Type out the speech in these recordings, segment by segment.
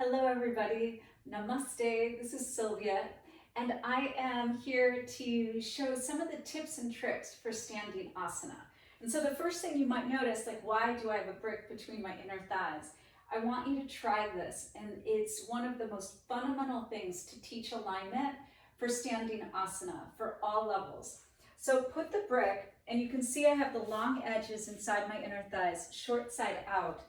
Hello everybody, namaste, this is Sylvia, and I am here to show some of the tips and tricks for standing asana. And so the first thing you might notice, like, why do I have a brick between my inner thighs? I want you to try this, and it's one of the most fundamental things to teach alignment for standing asana for all levels. So put the brick, and you can see I have the long edges inside my inner thighs, short side out.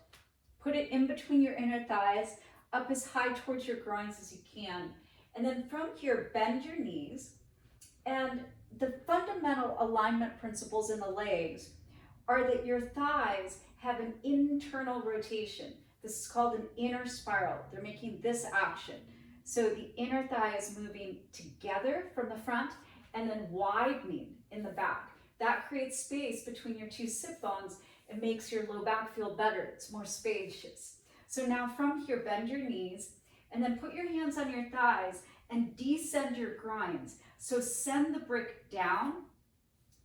Put it in between your inner thighs, up as high towards your groins as you can. And then from here, bend your knees. And the fundamental alignment principles in the legs are that your thighs have an internal rotation. This is called an inner spiral. They're making this action. So the inner thigh is moving together from the front and then widening in the back. That creates space between your two sit bones and makes your low back feel better. It's more spacious. So now from here, bend your knees and then put your hands on your thighs and descend your groins. So send the brick down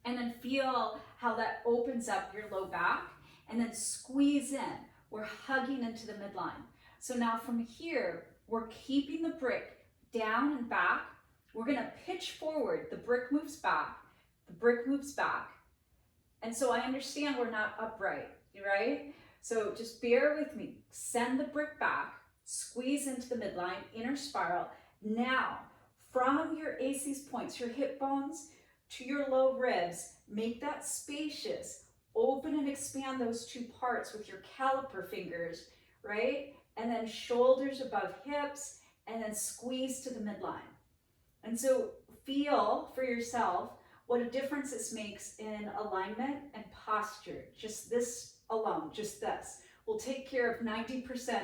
and then feel how that opens up your low back and then squeeze in. We're hugging into the midline. So now from here, we're keeping the brick down and back. We're gonna pitch forward. The brick moves back, the brick moves back. And so I understand we're not upright, right? So just bear with me. Send the brick back, squeeze into the midline, inner spiral. Now, from your AC's points, your hip bones to your low ribs, make that spacious. Open and expand those two parts with your caliper fingers, right? And then shoulders above hips, and then squeeze to the midline. And so feel for yourself what a difference this makes in alignment and posture. Just this alone, just this, will take care of 90%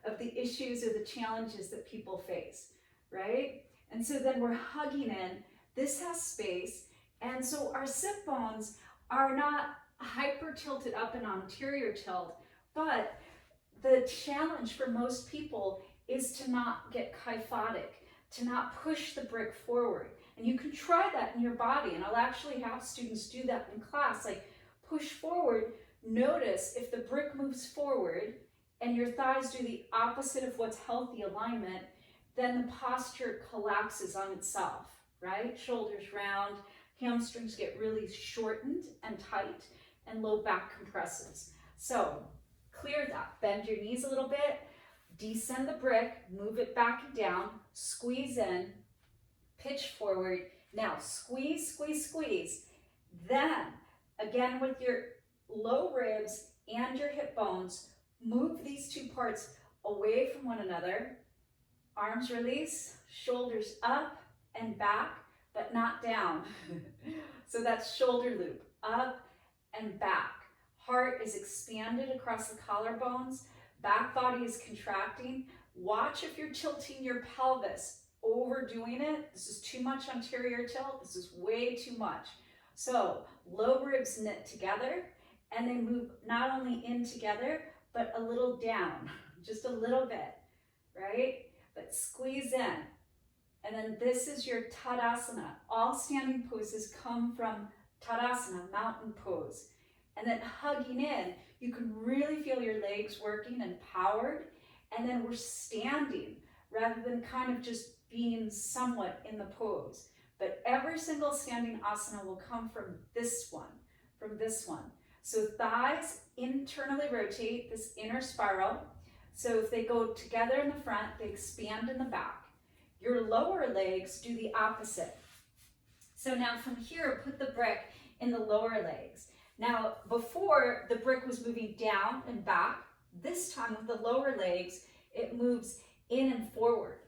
of the issues or the challenges that people face, right? And so then we're hugging in. This has space. And so our sit bones are not hyper tilted up and anterior tilt, but the challenge for most people is to not get kyphotic, to not push the brick forward. And you can try that in your body, and I'll actually have students do that in class, like push forward. Notice if the brick moves forward and your thighs do the opposite of what's healthy alignment, then the posture collapses on itself, right? Shoulders round, hamstrings get really shortened and tight, and low back compresses. So clear that, bend your knees a little bit, descend the brick, move it back and down, squeeze in, pitch forward. Now squeeze, squeeze, squeeze. Then again with your low ribs and your hip bones, move these two parts away from one another. Arms release, shoulders up and back, but not down. So that's shoulder loop, up and back. Heart is expanded across the collarbones. Back body is contracting. Watch if you're tilting your pelvis, overdoing it. This is too much anterior tilt. This is way too much. So low ribs knit together and they move not only in together, but a little down, just a little bit, right? But squeeze in. And then this is your Tadasana. All standing poses come from Tadasana, mountain pose. And then hugging in, you can really feel your legs working and powered. And then we're standing rather than kind of just being somewhat in the pose. But every single standing asana will come from this one, from this one. So thighs internally rotate, this inner spiral. So if they go together in the front, they expand in the back. Your lower legs do the opposite. So now from here, put the brick in the lower legs. Now, before the brick was moving down and back, this time with the lower legs, it moves in and forward.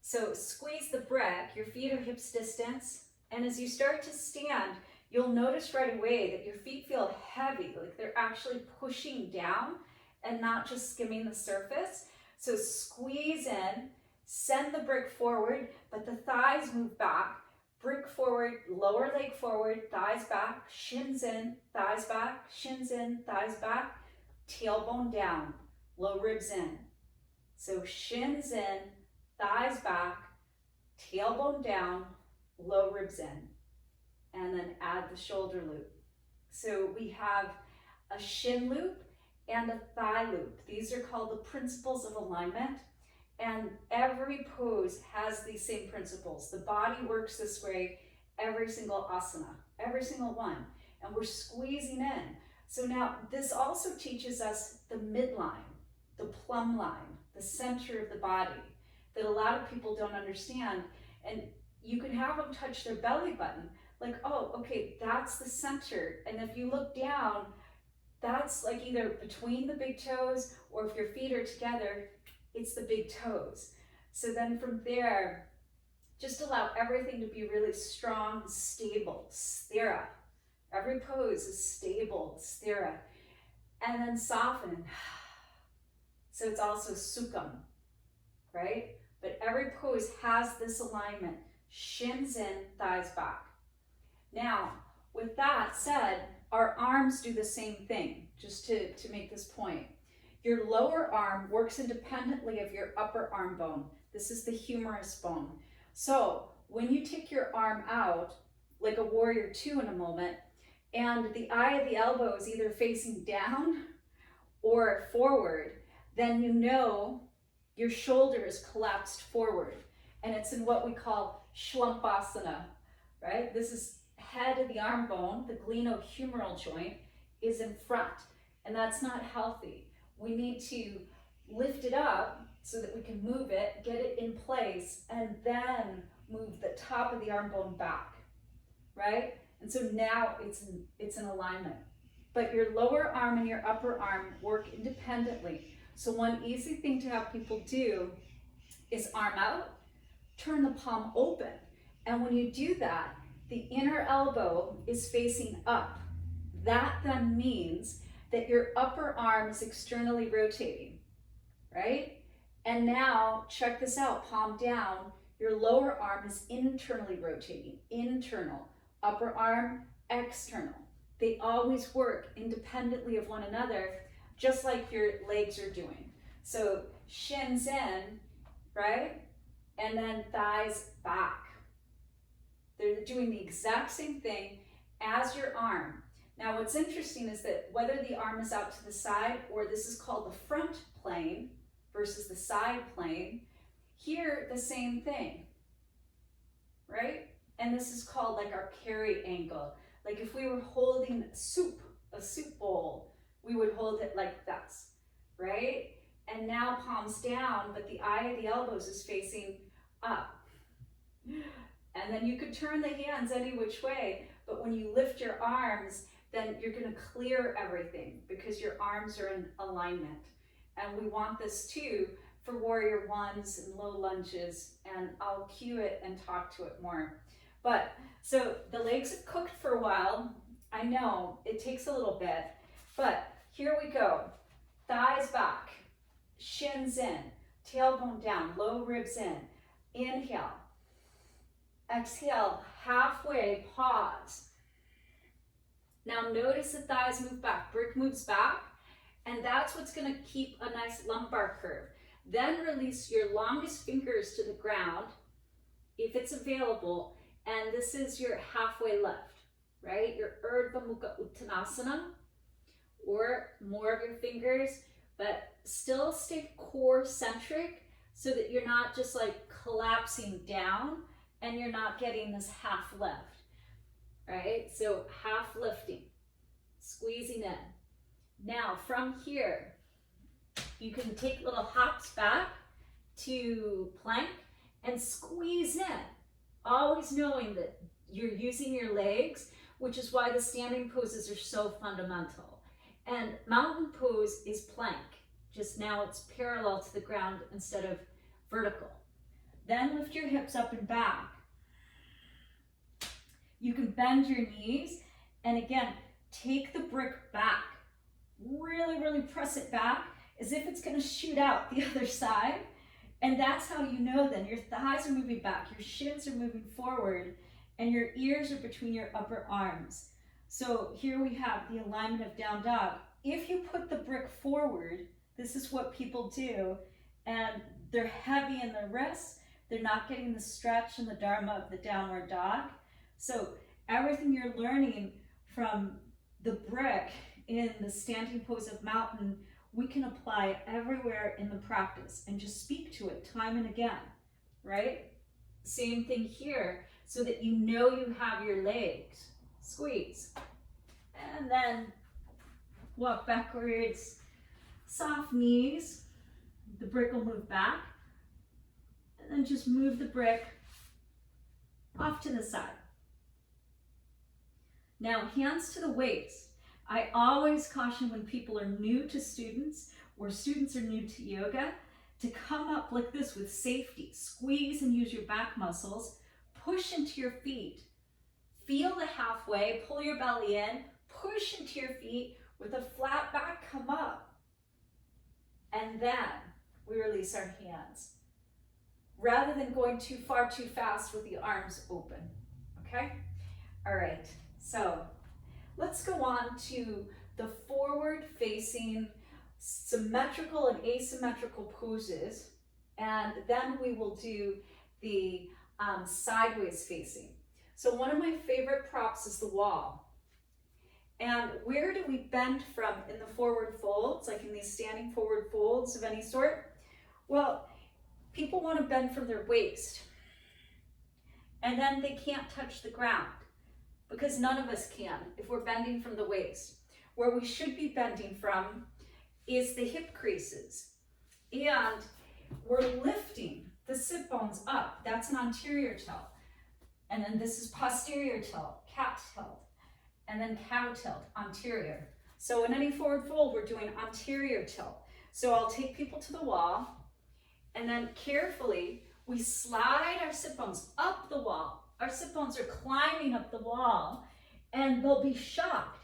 So squeeze the brick, your feet are hips distance, and as you start to stand, you'll notice right away that your feet feel heavy, like they're actually pushing down and not just skimming the surface. So squeeze in, send the brick forward, but the thighs move back. Brick forward, lower leg forward, thighs back, shins in, thighs back, shins in, thighs back, tailbone down, low ribs in. So shins in, thighs back, tailbone down, low ribs in. And then add the shoulder loop. So we have a shin loop and a thigh loop. These are called the principles of alignment. And every pose has these same principles. The body works this way, every single asana, every single one. And we're squeezing in. So now this also teaches us the midline, the plumb line, the center of the body that a lot of people don't understand. And you can have them touch their belly button, like, oh, okay, that's the center. And if you look down, that's like either between the big toes, or if your feet are together, it's the big toes. So then from there, just allow everything to be really strong and stable, sthira. Every pose is stable, sthira. And then soften. So it's also sukham, right? But every pose has this alignment. Shins in, thighs back. Now, with that said, our arms do the same thing, just to make this point. Your lower arm works independently of your upper arm bone. This is the humerus bone. So when you take your arm out, like a warrior two in a moment, and the eye of the elbow is either facing down or forward, then you know your shoulder is collapsed forward. And it's in what we call Shvampasana, right? This is head of the arm bone, the glenohumeral joint is in front, and that's not healthy. We need to lift it up so that we can move it, get it in place, and then move the top of the arm bone back, right? And so now it's in alignment. But your lower arm and your upper arm work independently. So one easy thing to have people do is arm out, turn the palm open. And when you do that, the inner elbow is facing up. That then means that your upper arm is externally rotating, right? And now check this out, palm down, your lower arm is internally rotating, internal, upper arm, external. They always work independently of one another, just like your legs are doing. So shins in, right? And then thighs back. They're doing the exact same thing as your arm. Now what's interesting is that whether the arm is out to the side, or this is called the front plane versus the side plane, here the same thing, right? And this is called like our carry angle. Like if we were holding a soup bowl, we would hold it like this, right? And now palms down, but the eye of the elbows is facing up. And then you could turn the hands any which way, but when you lift your arms, then you're gonna clear everything because your arms are in alignment. And we want this too for warrior ones and low lunges, and I'll cue it and talk to it more. But so the legs have cooked for a while. I know it takes a little bit, but here we go. Thighs back, shins in, tailbone down, low ribs in. Inhale. Exhale, halfway, pause. Now notice the thighs move back, brick moves back, and that's what's gonna keep a nice lumbar curve. Then release your longest fingers to the ground, if it's available, and this is your halfway lift, right? Your Urdhva Mukha Uttanasana, or more of your fingers, but still stay core centric so that you're not just like collapsing down and you're not getting this half lift, right? So half lifting, squeezing in. Now from here, you can take little hops back to plank and squeeze in, always knowing that you're using your legs, which is why the standing poses are so fundamental. And mountain pose is plank, just now it's parallel to the ground instead of vertical. Then lift your hips up and back. You can bend your knees, and again, take the brick back. Really, really press it back as if it's gonna shoot out the other side. And that's how you know then your thighs are moving back, your shins are moving forward, and your ears are between your upper arms. So here we have the alignment of down dog. If you put the brick forward, this is what people do, and they're heavy in their wrists, they're not getting the stretch and the dharma of the downward dog. So everything you're learning from the brick in the standing pose of mountain we can apply everywhere in the practice and just speak to it time and again, right? Same thing here, so that you know you have your legs. Squeeze. And then walk backwards, soft knees. The brick will move back. And then just move the brick off to the side. Now, hands to the waist. I always caution when people are new to students or students are new to yoga to come up like this with safety. Squeeze and use your back muscles. Push into your feet. Feel the halfway, pull your belly in, push into your feet with a flat back, come up. And then we release our hands. Rather than going too far too fast with the arms open, okay? All right, so let's go on to the forward facing symmetrical and asymmetrical poses, and then we will do the sideways facing. So one of my favorite props is the wall. And where do we bend from in the forward folds, like in these standing forward folds of any sort? Well, people want to bend from their waist, and then they can't touch the ground, because none of us can if we're bending from the waist. Where we should be bending from is the hip creases, and we're lifting the sit bones up. That's an anterior tilt, and then this is posterior tilt, cat tilt, and then cow tilt, anterior. So in any forward fold, we're doing anterior tilt. So I'll take people to the wall, and then carefully we slide our sit bones up the wall. Our sit bones are climbing up the wall, and they'll be shocked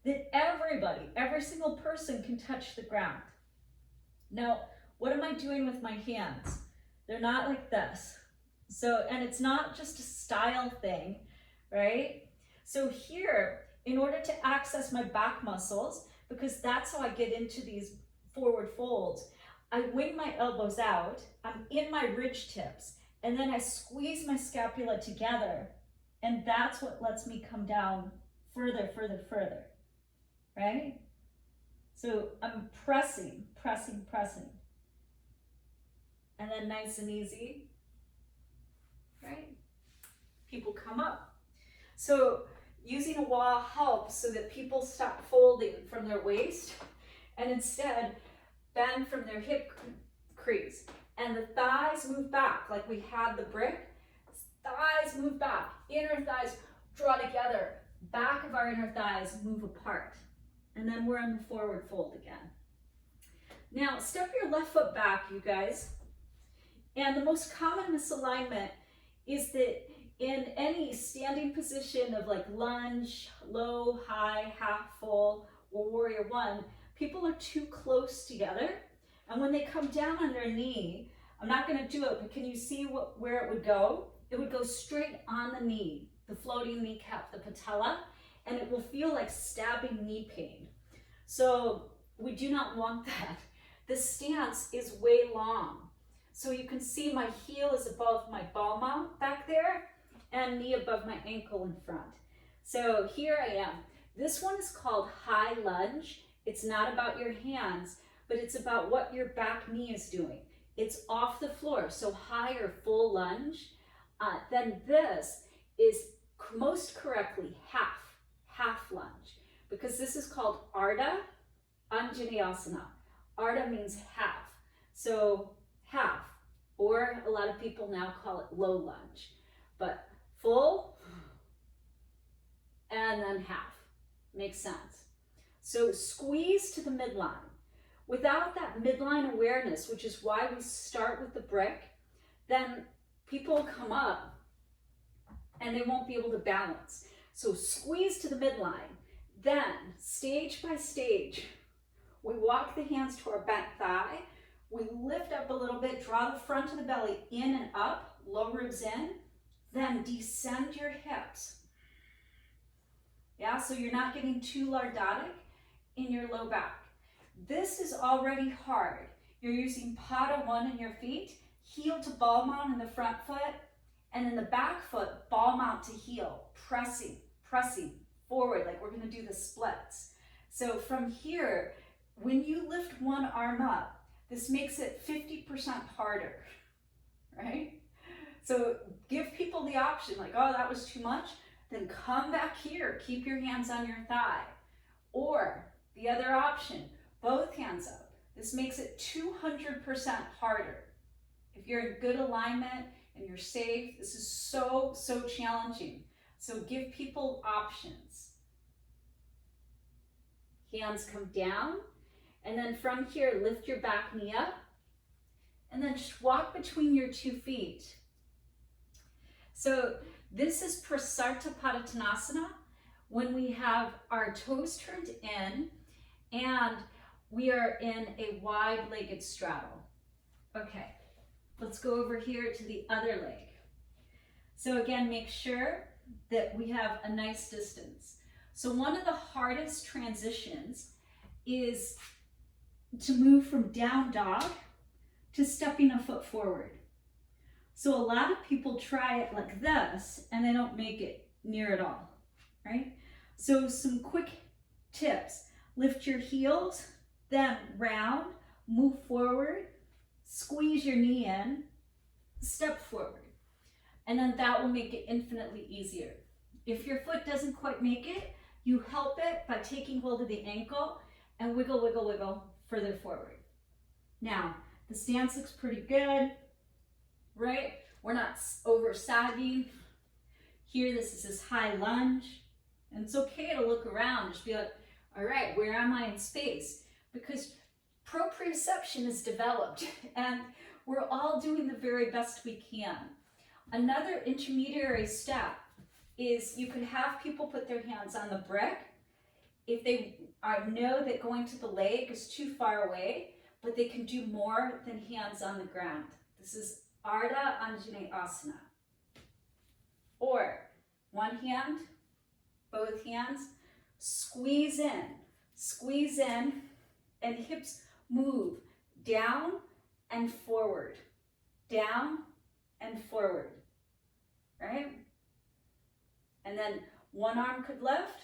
that everybody, every single person can touch the ground. Now, what am I doing with my hands? They're not like this. So, and it's not just a style thing, right? So here, in order to access my back muscles, because that's how I get into these forward folds, I wing my elbows out, I'm in my ridge tips, and then I squeeze my scapula together, and that's what lets me come down further, further, further, right? So I'm pressing, pressing, pressing. And then nice and easy, right? People come up. So using a wall helps so that people stop folding from their waist and instead bend from their hip crease. And the thighs move back like we had the brick. Thighs move back, inner thighs draw together, back of our inner thighs move apart. And then we're in the forward fold again. Now step your left foot back, you guys. And the most common misalignment is that in any standing position of like lunge, low, high, half full, or warrior one, people are too close together. And when they come down on their knee, I'm not going to do it, but can you see where it would go? It would go straight on the knee, the floating kneecap, the patella, and it will feel like stabbing knee pain. So we do not want that. The stance is way long. So you can see my heel is above my ball mount back there and knee above my ankle in front. So here I am. This one is called high lunge. It's not about your hands, but it's about what your back knee is doing. It's off the floor, so high or full lunge. Then this is most correctly half lunge, because this is called Ardha Anjaneyasana. Ardha means half, so half, or a lot of people now call it low lunge, but full and then half. Makes sense. So squeeze to the midline. Without that midline awareness, which is why we start with the brick, then people come up and they won't be able to balance. So squeeze to the midline. Then, stage by stage, we walk the hands to our bent thigh. We lift up a little bit, draw the front of the belly in and up, low ribs in. Then descend your hips. Yeah, so you're not getting too lordotic in your low back. This is already hard. You're using Pada 1 in your feet, heel to ball mount in the front foot, and in the back foot, ball mount to heel, pressing forward, like we're gonna do the splits. So from here, when you lift one arm up, this makes it 50% harder, right? So give people the option, like, oh, that was too much, then come back here, keep your hands on your thigh. Or the other option, both hands up. This makes it 200% harder. If you're in good alignment and you're safe, this is so challenging. So give people options. Hands come down, and then from here, lift your back knee up, and then just walk between your 2 feet. So this is Prasarta Padottanasana, when we have our toes turned in and we are in a wide-legged straddle. Okay, let's go over here to the other leg. So again, make sure that we have a nice distance. So one of the hardest transitions is to move from down dog to stepping a foot forward. So a lot of people try it like this and they don't make it near at all, right? So some quick tips: lift your heels, then round, move forward, squeeze your knee in, step forward. And then that will make it infinitely easier. If your foot doesn't quite make it, you help it by taking hold of the ankle and wiggle, wiggle, wiggle further forward. Now, the stance looks pretty good, right? We're not over sagging. Here, this is this high lunge. And it's okay to look around, just be like, all right, where am I in space? Because proprioception is developed and we're all doing the very best we can. Another intermediary step is you could have people put their hands on the brick if they know that going to the leg is too far away, but they can do more than hands on the ground. This is Ardha Anjaneyasana. Or one hand, both hands, squeeze in, and hips move down and forward, right? And then one arm could lift.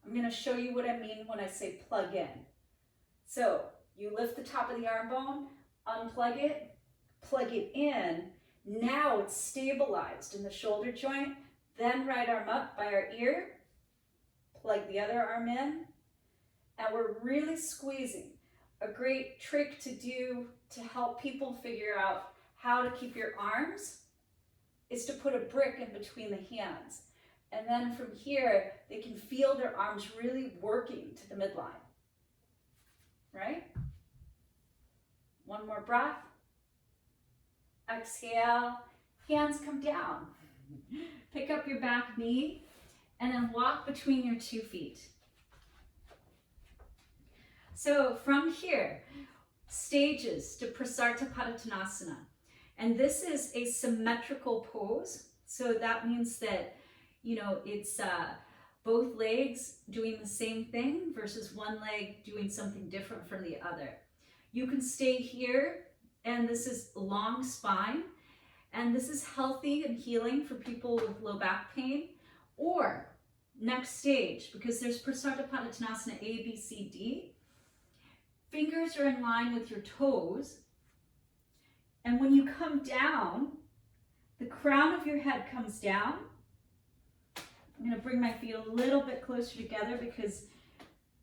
I'm going to show you what I mean when I say plug in. So you lift the top of the arm bone, unplug it, plug it in. Now it's stabilized in the shoulder joint. Then right arm up by our ear, plug the other arm in, and we're really squeezing. A great trick to do to help people figure out how to keep your arms is to put a brick in between the hands. And then from here, they can feel their arms really working to the midline, right? One more breath. Exhale, hands come down. Pick up your back knee and then walk between your 2 feet. So from here, stages to Prasarta Padottanasana. And this is a symmetrical pose. So that means that, you know, it's both legs doing the same thing versus one leg doing something different from the other. You can stay here, and this is long spine, and this is healthy and healing for people with low back pain. Or next stage, because there's Prasarta Padottanasana A, B, C, D. Fingers are in line with your toes. And when you come down, the crown of your head comes down. I'm going to bring my feet a little bit closer together because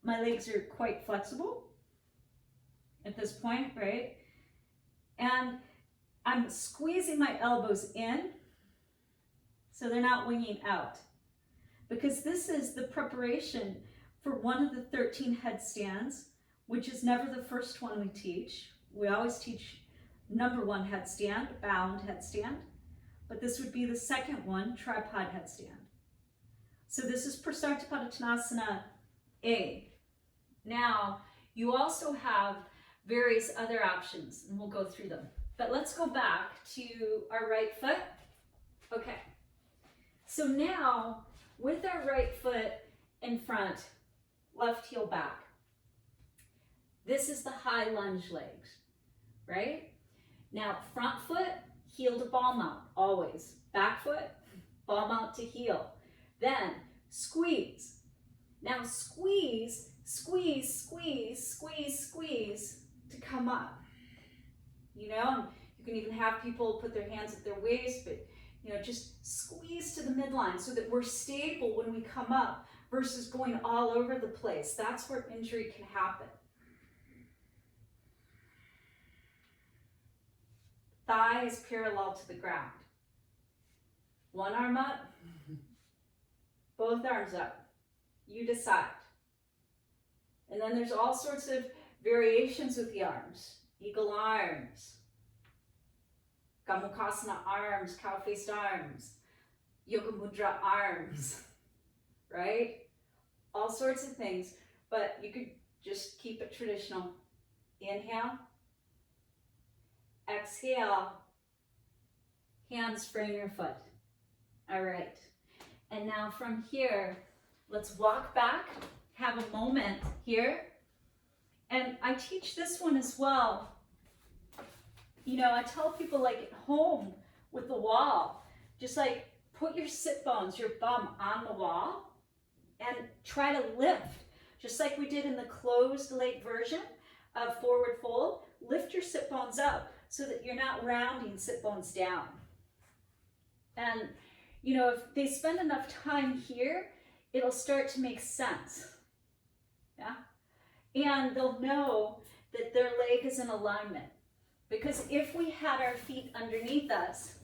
my legs are quite flexible at this point, right? And I'm squeezing my elbows in so they're not winging out, because this is the preparation for one of the 13 headstands, which is never the first one we teach. We always teach number 1 headstand, bound headstand, but this would be the second one, tripod headstand. So this is Prasarta Padottanasana A. Now, you also have various other options, and we'll go through them. But let's go back to our right foot. Okay, so now with our right foot in front, left heel back. This is the high lunge legs, right? Now, front foot, heel to ball mount, always. Back foot, ball mount to heel. Then squeeze. Now squeeze squeeze, squeeze, squeeze, squeeze to come up. You know, you can even have people put their hands at their waist, but you know, just squeeze to the midline so that we're stable when we come up versus going all over the place. That's where injury can happen. Thigh is parallel to the ground. One arm up, both arms up. You decide. And then there's all sorts of variations with the arms. Eagle arms, Gomukhasana arms, cow-faced arms, Yoga Mudra arms, right? All sorts of things, but you could just keep it traditional. Inhale, exhale, hands frame your foot. All right, and now from here, let's walk back, have a moment here. And I teach this one as well. You know, I tell people, like at home with the wall, just like put your sit bones, your bum on the wall and try to lift. Just like we did in the closed leg version of forward fold, lift your sit bones up so that you're not rounding sit bones down. And, you know, if they spend enough time here, it'll start to make sense. Yeah. And they'll know that their leg is in alignment. Because if we had our feet underneath us,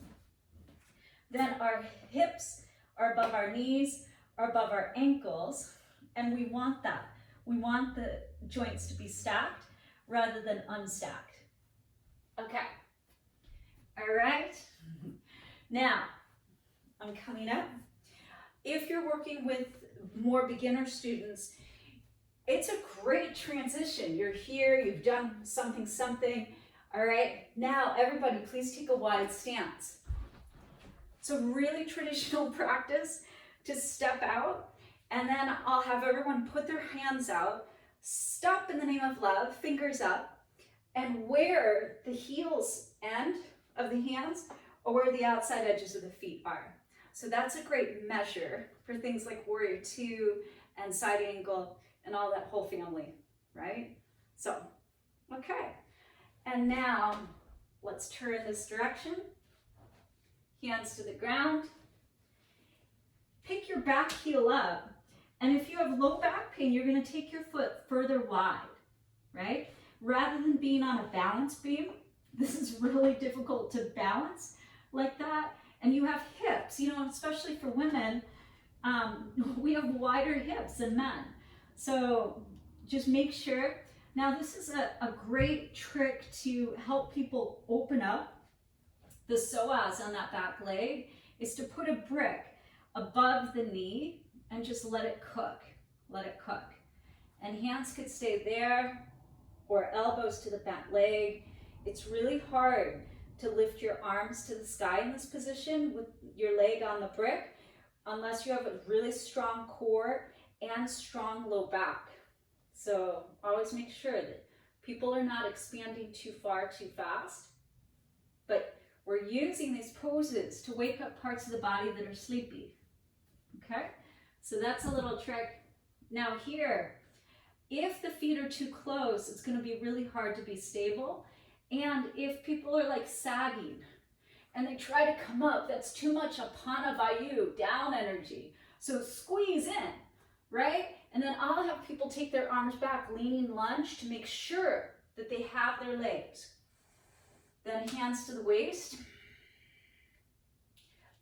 then our hips are above our knees, are above our ankles, and we want that. We want the joints to be stacked rather than unstacked. Okay. All right. Now, I'm coming up. If you're working with more beginner students, it's a great transition. You're here, you've done something. All right, now everybody please take a wide stance. So really traditional practice to step out, and then I'll have everyone put their hands out, stop in the name of love, fingers up, and where the heels end of the hands or where the outside edges of the feet are. So that's a great measure for things like Warrior Two and side angle and all that whole family, right? So, okay. And now, let's turn this direction. Hands to the ground. Pick your back heel up. And if you have low back pain, you're gonna take your foot further wide, right? Rather than being on a balance beam, this is really difficult to balance like that. And you have hips, you know, especially for women, we have wider hips than men. So just make sure. Now this is a great trick to help people open up the psoas on that back leg, is to put a brick above the knee and just let it cook, And hands could stay there or elbows to the back leg. It's really hard to lift your arms to the sky in this position with your leg on the brick unless you have a really strong core and strong low back. So always make sure that people are not expanding too far too fast, but we're using these poses to wake up parts of the body that are sleepy. Okay, so that's a little trick. Now here, if the feet are too close, it's going to be really hard to be stable. And if people are like sagging and they try to come up, that's too much Apana Vayu, down energy. So squeeze in, right? And then I'll have people take their arms back, leaning lunge to make sure that they have their legs. Then hands to the waist.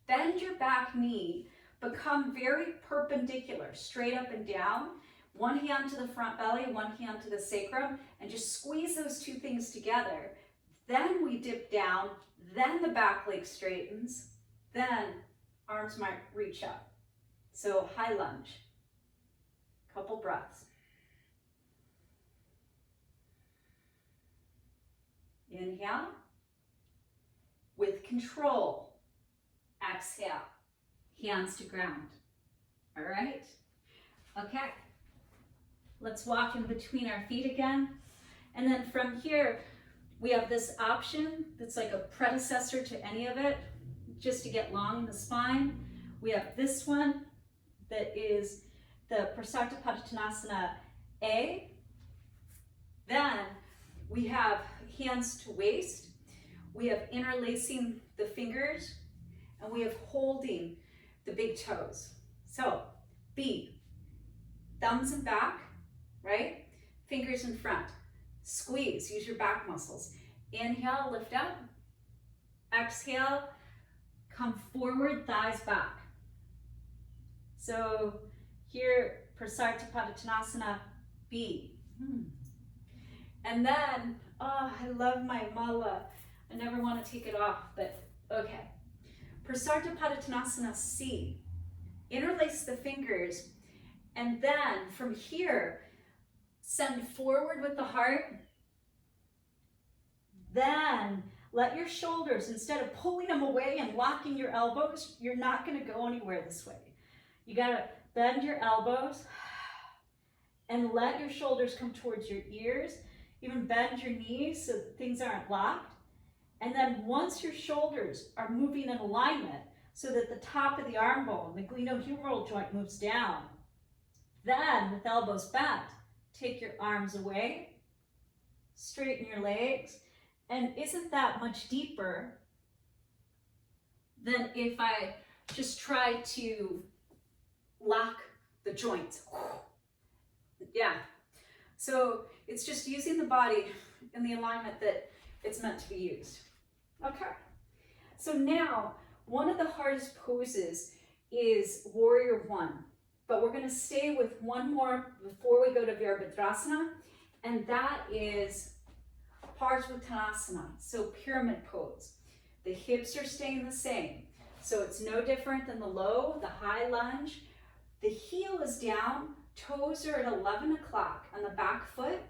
Bend your back knee, become very perpendicular, straight up and down. One hand to the front belly, one hand to the sacrum, and just squeeze those two things together. Then we dip down, then the back leg straightens, then arms might reach up. So high lunge. Couple breaths. Inhale. With control, exhale. Hands to ground. All right? Okay. Let's walk in between our feet again. And then from here, we have this option that's like a predecessor to any of it, just to get long in the spine. We have this one that is the Prasarta Padottanasana A. Then we have hands to waist. We have interlacing the fingers, and we have holding the big toes. So B, thumbs in back, right? Fingers in front. Squeeze, use your back muscles. Inhale, lift up. Exhale, come forward, thighs back. So here, Prasarnapadottanasana, B. And then, oh, I love my mala. I never want to take it off, but okay. Prasarnapadottanasana, C. Interlace the fingers, and then from here, send forward with the heart. Then let your shoulders, instead of pulling them away and locking your elbows, you're not going to go anywhere this way. You got to bend your elbows and let your shoulders come towards your ears. Even bend your knees so that things aren't locked. And then once your shoulders are moving in alignment so that the top of the arm bone, the glenohumeral joint, moves down, then with elbows bent, take your arms away, straighten your legs, and isn't that much deeper than if I just try to lock the joints. Yeah. So it's just using the body in the alignment that it's meant to be used. Okay. So now, one of the hardest poses is Warrior One, but we're going to stay with one more before we go to Virabhadrasana, and that is Parsvottanasana, so pyramid pose. The hips are staying the same, so it's no different than the low, the high lunge. The heel is down, toes are at 11 o'clock on the back foot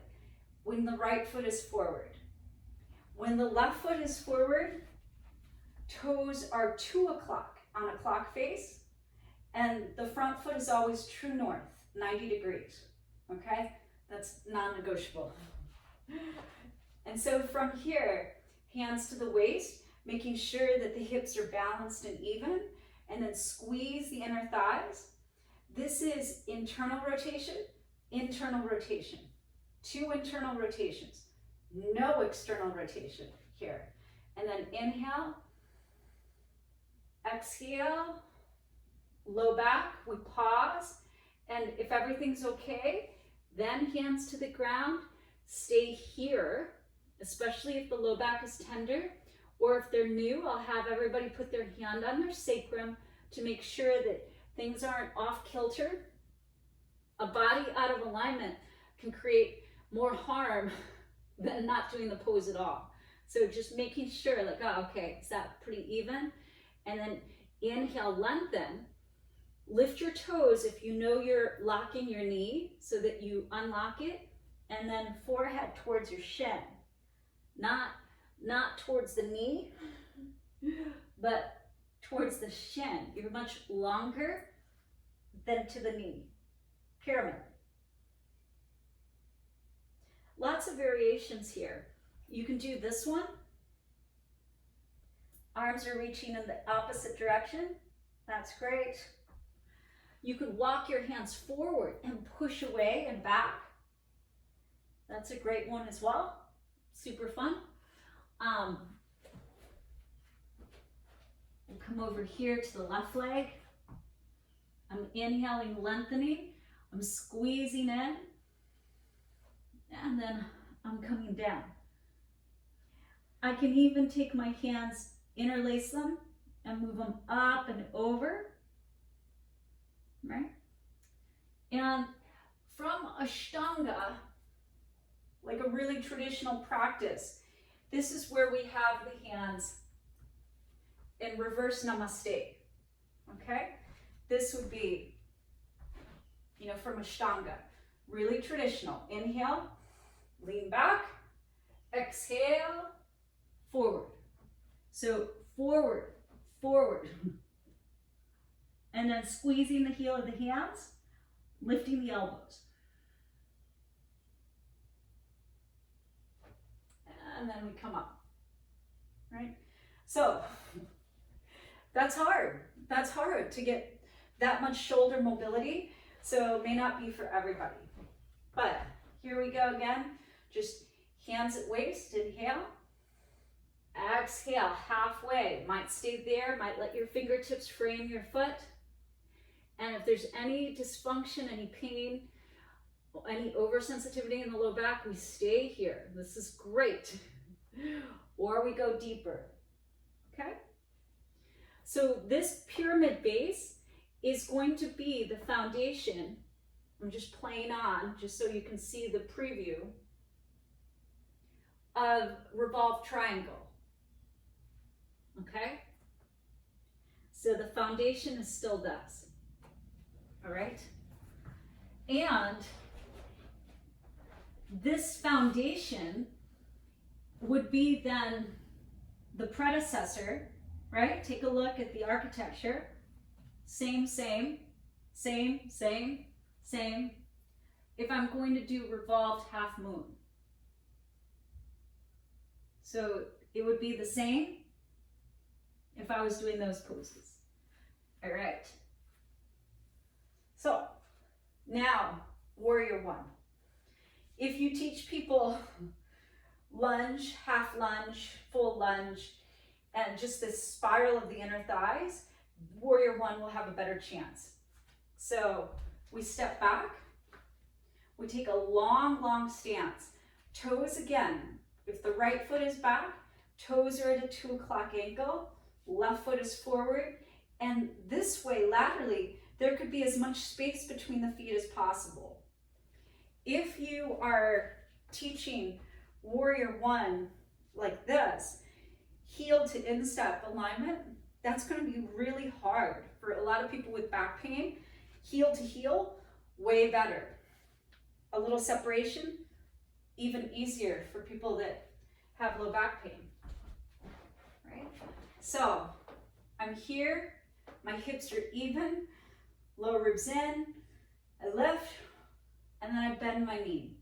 when the right foot is forward. When the left foot is forward, toes are 2 o'clock on a clock face, and the front foot is always true north, 90 degrees, okay? That's non-negotiable. And so from here, hands to the waist, making sure that the hips are balanced and even, and then squeeze the inner thighs. This is internal rotation, 2 internal rotations, no external rotation here. And then inhale, exhale, low back, we pause, and if everything's okay, then hands to the ground, stay here, especially if the low back is tender, or if they're new, I'll have everybody put their hand on their sacrum to make sure that things aren't off kilter. A body out of alignment can create more harm than not doing the pose at all. So just making sure, like, oh, okay, is that pretty even? And then inhale, lengthen. Lift your toes if you know you're locking your knee so that you unlock it, and then forehead towards your shin. Not towards the knee, but towards the shin. You're much longer than to the knee. Pyramid. Lots of variations here. You can do this one. Arms are reaching in the opposite direction. That's great. You could walk your hands forward and push away and back. That's a great one as well. Super fun. We'll come over here to the left leg. I'm inhaling, lengthening. I'm squeezing in. And then I'm coming down. I can even take my hands, interlace them, and move them up and over. Right? And from Ashtanga, like a really traditional practice, this is where we have the hands in reverse namaste. Okay? This would be, from Ashtanga, really traditional. Inhale, lean back, exhale, forward. So forward, forward. And then squeezing the heel of the hands, lifting the elbows. And then we come up, right? So that's hard. That's hard to get that much shoulder mobility. So it may not be for everybody. But here we go again. Just hands at waist, inhale. Exhale, halfway. Might stay there, might let your fingertips frame your foot. And if there's any dysfunction, any pain, any oversensitivity in the low back, we stay here. This is great. Or we go deeper, okay? So this pyramid base is going to be the foundation. I'm just playing on, just so you can see the preview of revolved triangle, okay? So the foundation is still this, all right? And this foundation would be then the predecessor, right? Take a look at the architecture. Same, same, same, same, same. If I'm going to do revolved half moon. So it would be the same if I was doing those poses. All right. So now, warrior one. If you teach people lunge, half lunge, full lunge, and just this spiral of the inner thighs, warrior one will have a better chance. So we step back, we take a long, long stance. Toes again, if the right foot is back, toes are at a 2 o'clock angle, left foot is forward, and this way, laterally, there could be as much space between the feet as possible. If you are teaching warrior one like this, heel to instep alignment, that's going to be really hard for a lot of people with back pain. Heel to heel, way better. A little separation, even easier for people that have low back pain, right? So I'm here, my hips are even, lower ribs in, I lift, and then I bend my knee.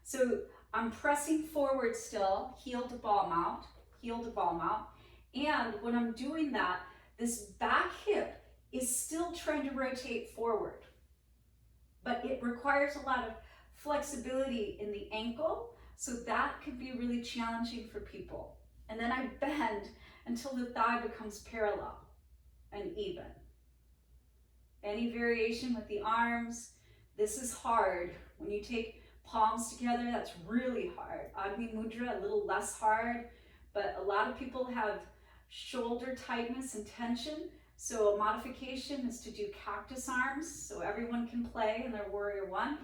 So I'm pressing forward still, heel to ball mount, heel to ball mount. And when I'm doing that, this back hip is still trying to rotate forward. But it requires a lot of flexibility in the ankle, so that could be really challenging for people. And then I bend until the thigh becomes parallel and even. Any variation with the arms, this is hard. When you take palms together, that's really hard. Agni Mudra, a little less hard, but a lot of people have shoulder tightness and tension. So a modification is to do cactus arms, so everyone can play in their warrior one,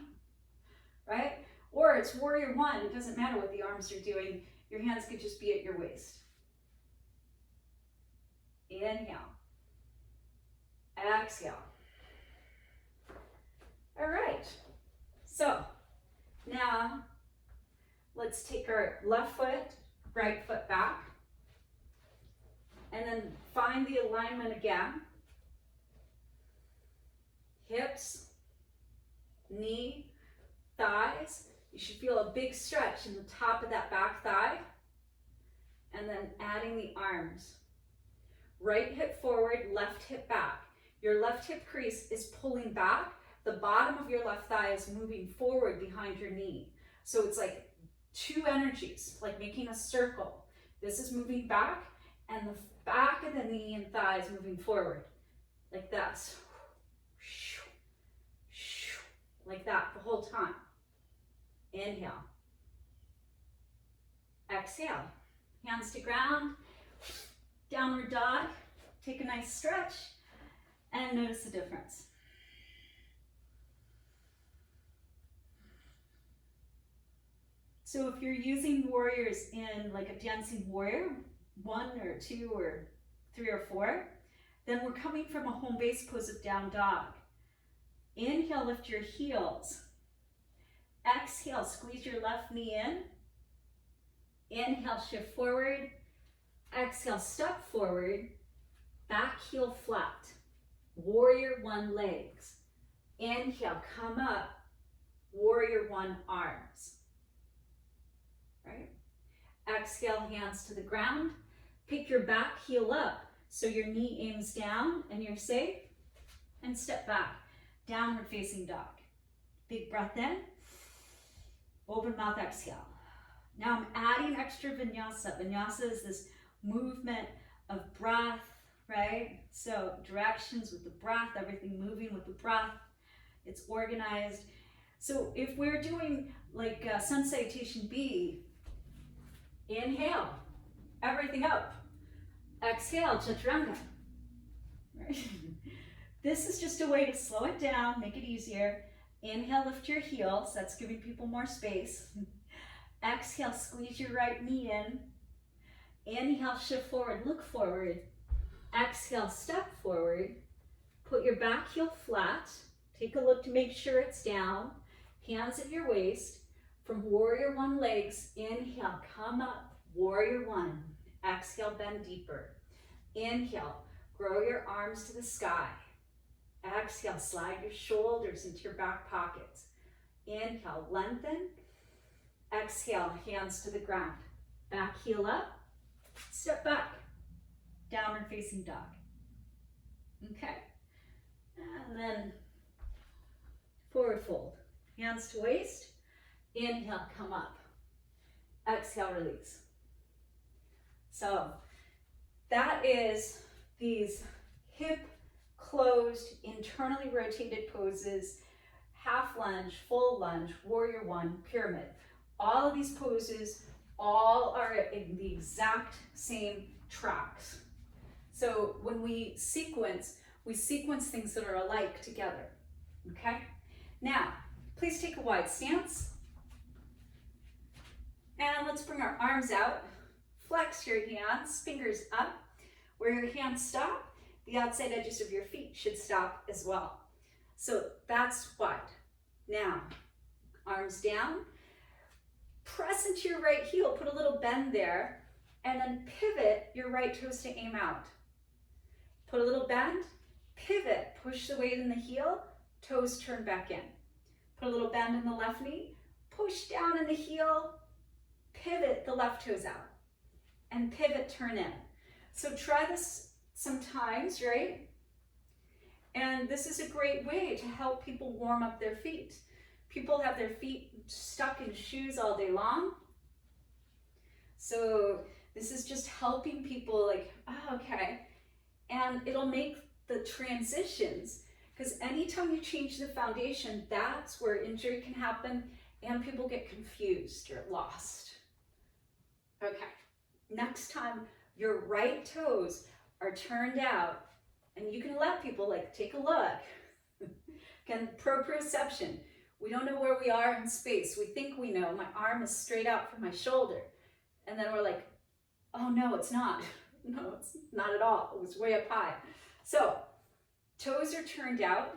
right? Or it's warrior one, it doesn't matter what the arms are doing, your hands could just be at your waist. Inhale. Exhale. All right, so now let's take our left foot, right foot back, and then find the alignment again. Hips, knee, thighs. You should feel a big stretch in the top of that back thigh. And then adding the arms. Right hip forward, left hip back. Your left hip crease is pulling back. The bottom of your left thigh is moving forward behind your knee. So it's like two energies, like making a circle. This is moving back, and the back of the knee and thigh is moving forward, like this. Like that the whole time. Inhale. Exhale. Hands to ground. Downward dog. Take a nice stretch and notice the difference. So if you're using warriors in like a dancing warrior, 1 or 2 or 3 or 4, then we're coming from a home base pose of down dog. Inhale, lift your heels. Exhale, squeeze your left knee in. Inhale, shift forward. Exhale, step forward. Back heel flat. Warrior one legs. Inhale, come up. Warrior one arms. Right? Exhale, hands to the ground. Pick your back heel up so your knee aims down and you're safe. And step back. Downward facing dog. Big breath in. Open mouth, exhale. Now I'm adding extra vinyasa. Vinyasa is this movement of breath, right? So directions with the breath, everything moving with the breath. It's organized. So if we're doing like Sun Salutation B, inhale, everything up. Exhale, Chaturanga. Right? This is just a way to slow it down, make it easier. Inhale, lift your heels. That's giving people more space. Exhale, squeeze your right knee in. Inhale, shift forward, look forward. Exhale, step forward. Put your back heel flat. Take a look to make sure it's down. Hands at your waist. From Warrior One legs, inhale, come up, Warrior One. Exhale, bend deeper. Inhale, grow your arms to the sky. Exhale, slide your shoulders into your back pockets. Inhale, lengthen. Exhale, hands to the ground. Back heel up, step back. Downward facing dog. Okay. And then forward fold. Hands to waist. Inhale, come up. Exhale, release. So that is these hip closed, internally rotated poses, half lunge, full lunge, Warrior One, pyramid. All of these poses all are in the exact same tracks. So when we sequence things that are alike together, okay? Now, please take a wide stance. And let's bring our arms out. Flex your hands, fingers up. Where your hands stop, the outside edges of your feet should stop as well. So that's wide. Now, arms down. Press into your right heel, put a little bend there, and then pivot your right toes to aim out. Put a little bend, pivot, push the weight in the heel, toes turn back in. Put a little bend in the left knee, push down in the heel, pivot the left toes out, and pivot, turn in. So try this sometimes, right? And this is a great way to help people warm up their feet. People have their feet stuck in shoes all day long. So this is just helping people like, oh, okay. And it'll make the transitions, because anytime you change the foundation, that's where injury can happen and people get confused or lost. Okay, next time your right toes are turned out, and you can let people like take a look. Again, proprioception. We don't know where we are in space. We think we know. My arm is straight out from my shoulder. And then we're like, oh no, it's not. No, it's not at all. It was way up high. So, toes are turned out.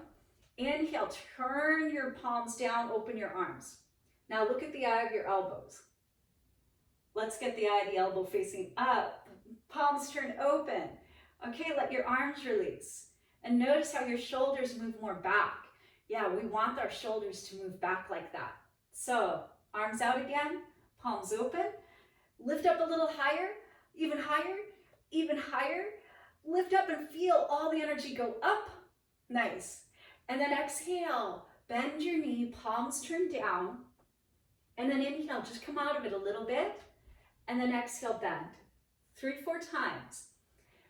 Inhale, turn your palms down, open your arms. Now look at the eye of your elbows. Let's get the eye of the elbow facing up. Palms turn open. Okay, let your arms release. And notice how your shoulders move more back. Yeah, we want our shoulders to move back like that. So, arms out again, palms open. Lift up a little higher, even higher, even higher. Lift up and feel all the energy go up. Nice. And then exhale, bend your knee, palms turn down. And then inhale, just come out of it a little bit. And then exhale, bend. 3-4 times.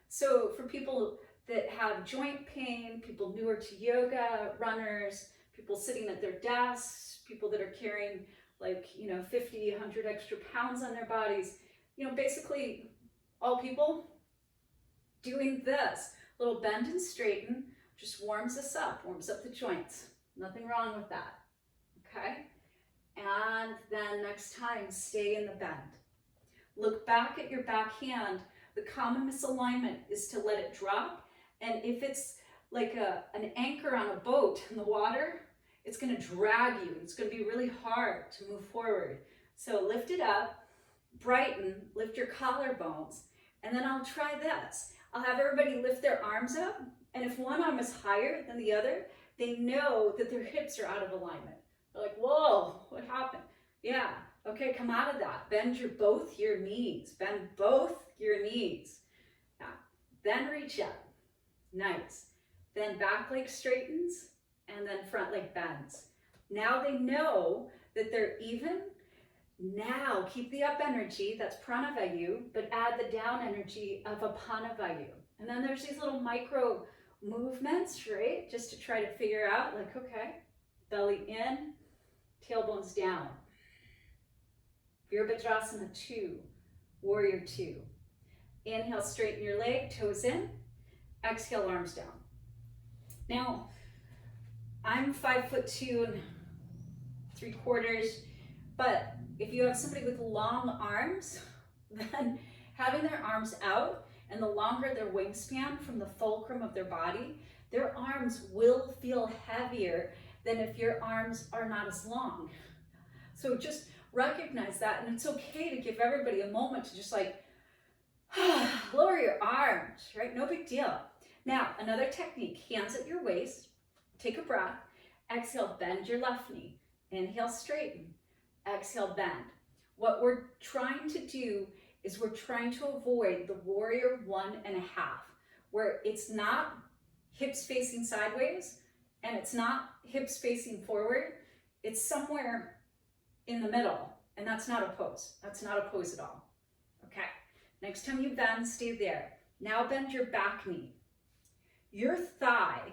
So for people that have joint pain, people newer to yoga, runners, people sitting at their desks, people that are carrying like, 50, 100 extra pounds on their bodies, basically all people doing this. Little bend and straighten just warms us up, warms up the joints. Nothing wrong with that, okay? And then next time, stay in the bend. Look back at your back hand. The common misalignment is to let it drop. And if it's like an anchor on a boat in the water, it's going to drag you. It's going to be really hard to move forward. So lift it up, brighten, lift your collarbones, and then I'll try this. I'll have everybody lift their arms up, and if one arm is higher than the other, they know that their hips are out of alignment. They're like, whoa, what happened? Yeah, okay, come out of that. Bend both your knees. Bend both your knees. Yeah. Then reach up. Nice. Then back leg straightens, and then front leg bends. Now they know that they're even Now keep the up energy, that's pranavayu, but add the down energy of apanavayu. And then there's these little micro movements, right? Just to try to figure out, like, okay, belly in, tailbones down. Virabhadrasana 2, warrior 2. Inhale, straighten your leg, toes in. Exhale, arms down. Now, I'm 5'2" and 3/4, but if you have somebody with long arms, then having their arms out and the longer their wingspan from the fulcrum of their body, their arms will feel heavier than if your arms are not as long. So just recognize that, and it's okay to give everybody a moment to just like lower your arms, right? No big deal. Now, another technique, hands at your waist, take a breath, exhale, bend your left knee, inhale, straighten, exhale, bend. What we're trying to do is we're trying to avoid the warrior 1.5, where it's not hips facing sideways and it's not hips facing forward. It's somewhere in the middle, and that's not a pose. That's not a pose at all. Okay, next time you bend, stay there. Now bend your back knee. Your thigh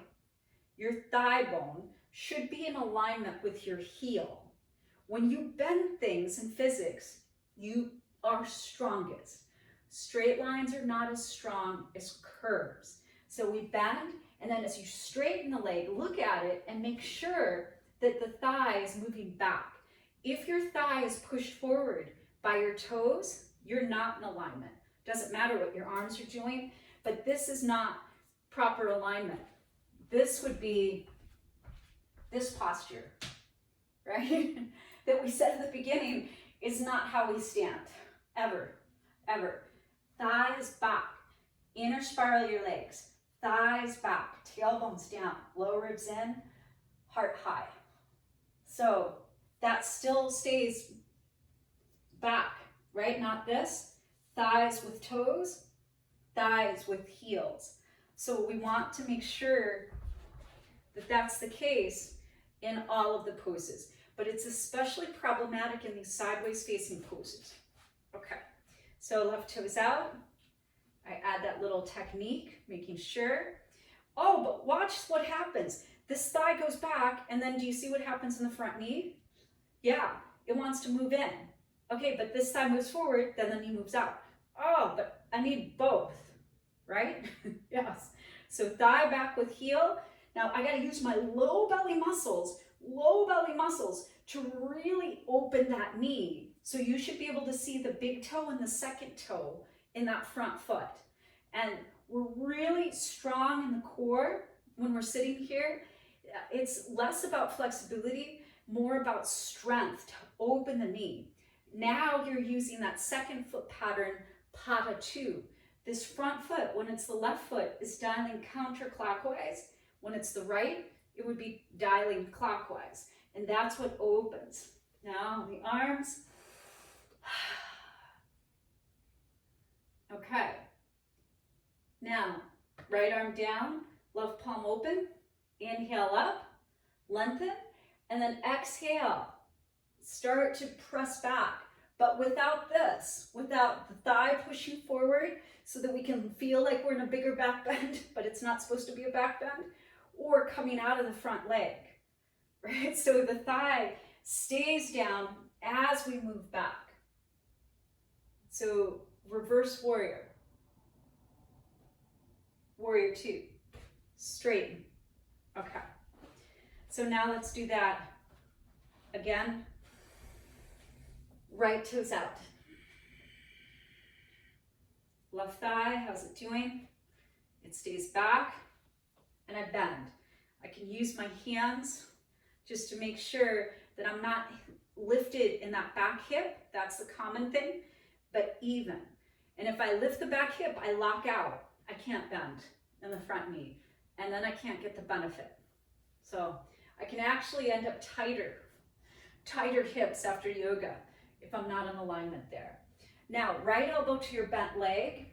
bone should be in alignment with your heel. When you bend things in physics, you are strongest. Straight lines are not as strong as curves. So we bend, and then as you straighten the leg, look at it and make sure that the thigh is moving back. If your thigh is pushed forward by your toes, you're not in alignment. Doesn't matter what your arms are doing, but this is not proper alignment. This would be this posture, right? That we said at the beginning is not how we stand, ever, ever. Thighs back, inner spiral your legs, thighs back, tailbones down, lower ribs in, heart high. So that still stays back, right? Not this. Thighs with toes, thighs with heels. So we want to make sure that that's the case in all of the poses, but it's especially problematic in these sideways facing poses. Okay, so left toes out. I add that little technique, making sure. Oh, but watch what happens. This thigh goes back, and then do you see what happens in the front knee? Yeah, it wants to move in. Okay, but this thigh moves forward, then the knee moves out. Oh, but I need both, right? Yes. So thigh back with heel. Now I gotta use my low belly muscles to really open that knee. So you should be able to see the big toe and the second toe in that front foot. And we're really strong in the core when we're sitting here. It's less about flexibility, more about strength to open the knee. Now you're using that second foot pattern, Pada 2. This front foot, when it's the left foot, is dialing counterclockwise. When it's the right, it would be dialing clockwise. And that's what opens. Now the arms. Okay. Now, right arm down, left palm open. Inhale up, lengthen, and then exhale. Start to press back, but without this, without the thigh pushing forward so that we can feel like we're in a bigger back bend, but it's not supposed to be a back bend, or coming out of the front leg, right? So the thigh stays down as we move back. So reverse warrior. Warrior 2. Straighten. Okay. So now let's do that again. Right toes out. Left thigh, how's it doing? It stays back, and I bend. I can use my hands just to make sure that I'm not lifted in that back hip. That's the common thing, but even. And if I lift the back hip, I lock out. I can't bend in the front knee, and then I can't get the benefit. So I can actually end up tighter hips after yoga if I'm not in alignment there. Now, right elbow to your bent leg,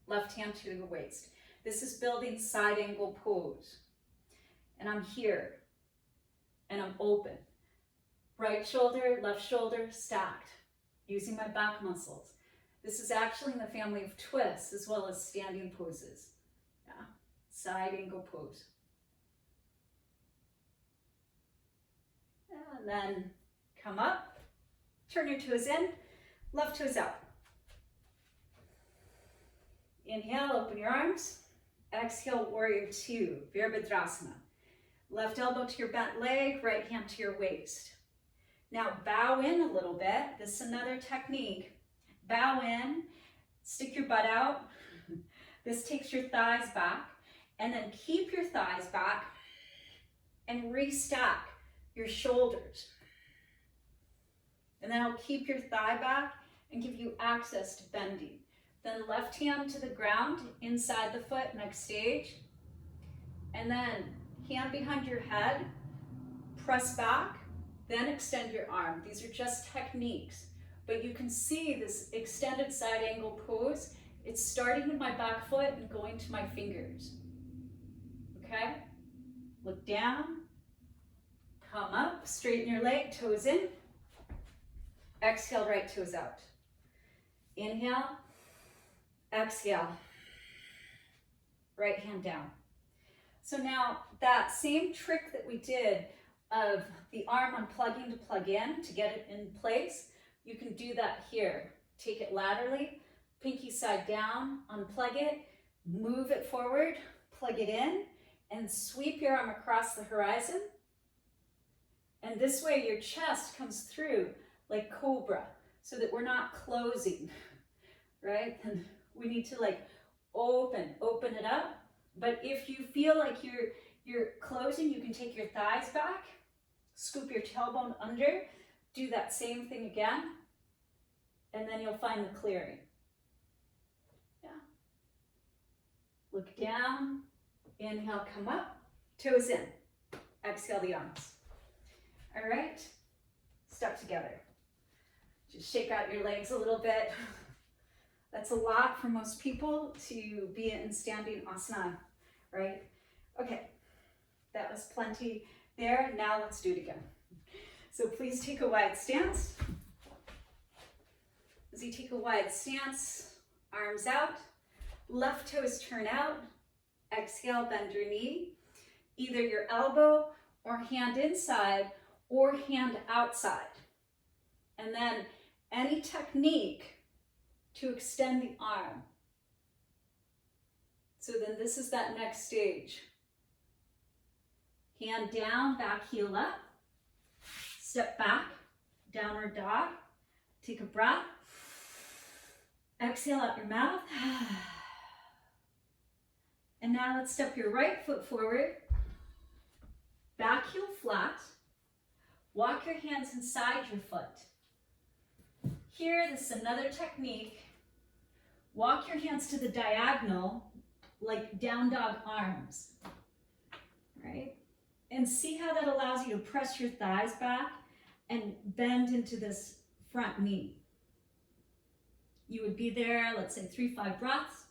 left hand to the waist. This is building side angle pose. And I'm here, and I'm open. Right shoulder, left shoulder stacked, using my back muscles. This is actually in the family of twists as well as standing poses. Yeah, side angle pose. And then come up, turn your toes in, left toes out. Inhale, open your arms. Exhale, warrior two, Virabhadrasana. Left elbow to your bent leg, right hand to your waist. Now bow in a little bit. This is another technique. Bow in, stick your butt out. This takes your thighs back, and then keep your thighs back and restack your shoulders. And then I'll keep your thigh back and give you access to bending. Then left hand to the ground, inside the foot, next stage. And then hand behind your head, press back, then extend your arm. These are just techniques, but you can see this extended side angle pose. It's starting in my back foot and going to my fingers. Okay? Look down, come up, straighten your leg, toes in. Exhale, right toes out. Inhale, exhale, right hand down. So now that same trick that we did of the arm unplugging to plug in to get it in place, you can do that here. Take it laterally, pinky side down, unplug it, move it forward, plug it in, and sweep your arm across the horizon. And this way your chest comes through like cobra, so that we're not closing, right? And we need to like open it up. But if you feel like you're closing, you can take your thighs back, scoop your tailbone under, do that same thing again, and then you'll find the clearing. Yeah. Look down, inhale, come up, toes in, exhale the arms. All right, step together. Just shake out your legs a little bit. That's a lot for most people to be in standing asana, right? Okay, that was plenty there. Now let's do it again. So please take a wide stance. As you take a wide stance, arms out, left toes turn out, exhale, bend your knee, either your elbow or hand inside or hand outside. And then any technique to extend the arm. So then this is that next stage. Hand down, back heel up. Step back, downward dog. Take a breath. Exhale out your mouth. And now let's step your right foot forward. Back heel flat. Walk your hands inside your foot. Here, this is another technique. Walk your hands to the diagonal, like down dog arms, right? And see how that allows you to press your thighs back and bend into this front knee. You would be there, let's say 3-5 breaths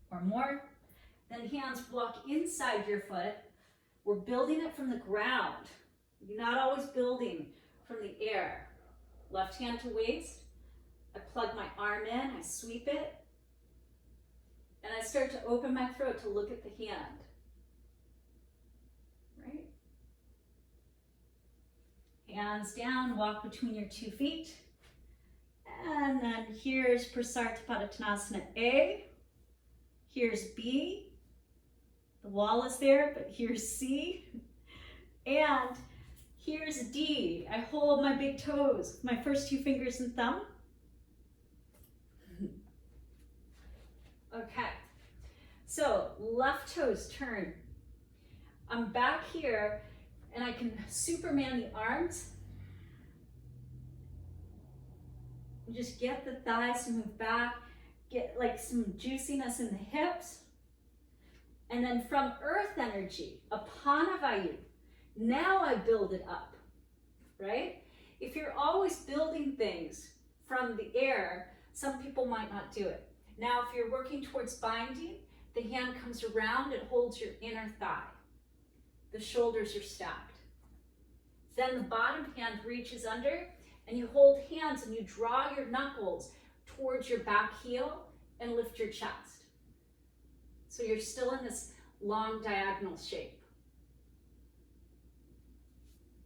or more. Then hands walk inside your foot. We're building it from the ground. You're not always building from the air. Left hand to waist. I plug my arm in, I sweep it, and I start to open my throat to look at the hand. Right? Hands down, walk between your 2 feet. And then here's Prasarthapadottanasana A. Here's B. The wall is there, but here's C. And here's D. I hold my big toes, my first 2 fingers and thumb. Okay, so left toes turn. I'm back here and I can Superman the arms. Just get the thighs to move back, get like some juiciness in the hips. And then from earth energy, Apanavayu, now I build it up, right? If you're always building things from the air, some people might not do it. Now, if you're working towards binding, the hand comes around and holds your inner thigh. The shoulders are stacked. Then the bottom hand reaches under and you hold hands and you draw your knuckles towards your back heel and lift your chest. So you're still in this long diagonal shape.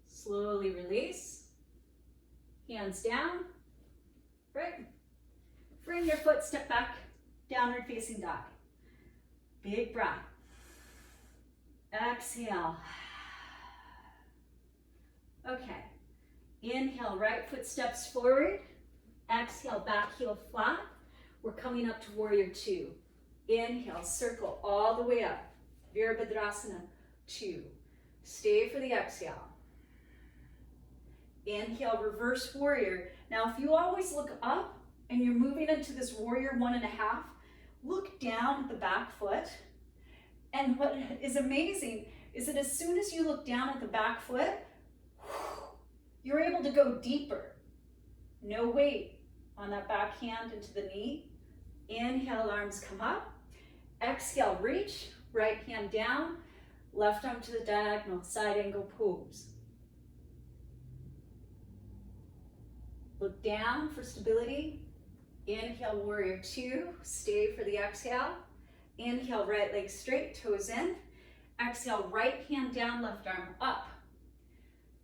Slowly release. Hands down. Right. Bring your foot, step back, downward facing dog. Big breath. Exhale. Okay. Inhale, right foot steps forward. Exhale, back heel flat. We're coming up to warrior two. Inhale, circle all the way up. Virabhadrasana, 2. Stay for the exhale. Inhale, reverse warrior. Now, if you always look up and you're moving into this warrior 1.5, look down at the back foot. And what is amazing is that as soon as you look down at the back foot, you're able to go deeper. No weight on that back hand into the knee. Inhale, arms come up. Exhale, reach, right hand down, left arm to the diagonal, side angle pose. Look down for stability. Inhale, warrior 2, stay for the exhale. Inhale, right leg straight, toes in. Exhale, right hand down, left arm up.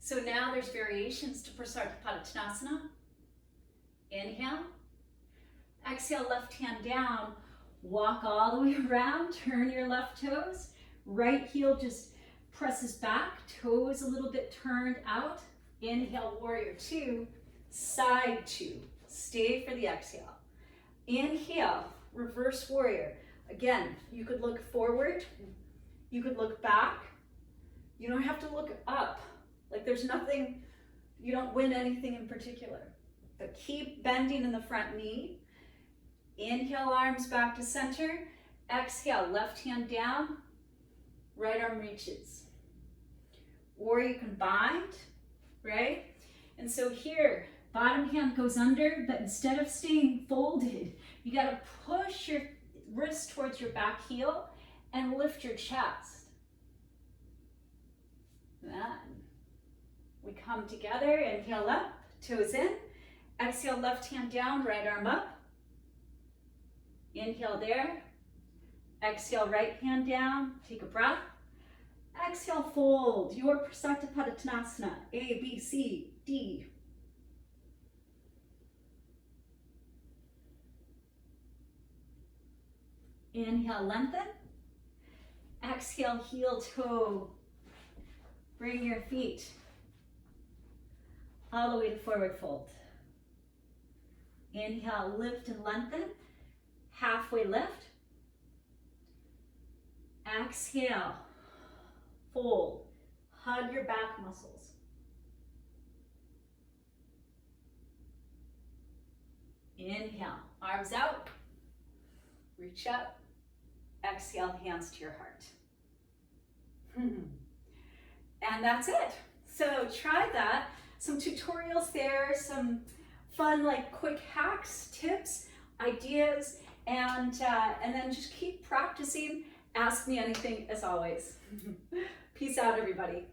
So now there's variations to Prasarnapadottanasana. Inhale. Exhale, left hand down. Walk all the way around, turn your left toes. Right heel just presses back, toes a little bit turned out. Inhale, warrior 2, side 2. Stay for the exhale. Inhale, reverse warrior. Again, you could look forward, you could look back. You don't have to look up. Like there's nothing, you don't win anything in particular. But keep bending in the front knee. Inhale, arms back to center. Exhale, left hand down, right arm reaches. Or you can bind, right? And so here, bottom hand goes under, but instead of staying folded, you gotta push your wrist towards your back heel and lift your chest. Then we come together, inhale up, toes in. Exhale, left hand down, right arm up. Inhale there. Exhale, right hand down. Take a breath. Exhale, fold. Your Prasarnapadottanasana. A, B, C, D. Inhale, lengthen. Exhale, heel toe. Bring your feet all the way to forward fold. Inhale, lift and lengthen. Halfway lift. Exhale, fold. Hug your back muscles. Inhale, arms out. Reach up. Exhale, hands to your heart. And that's it. So try that. Some tutorials there, some fun like quick hacks, tips, ideas, and then just keep practicing. Ask me anything as always. Peace out, everybody.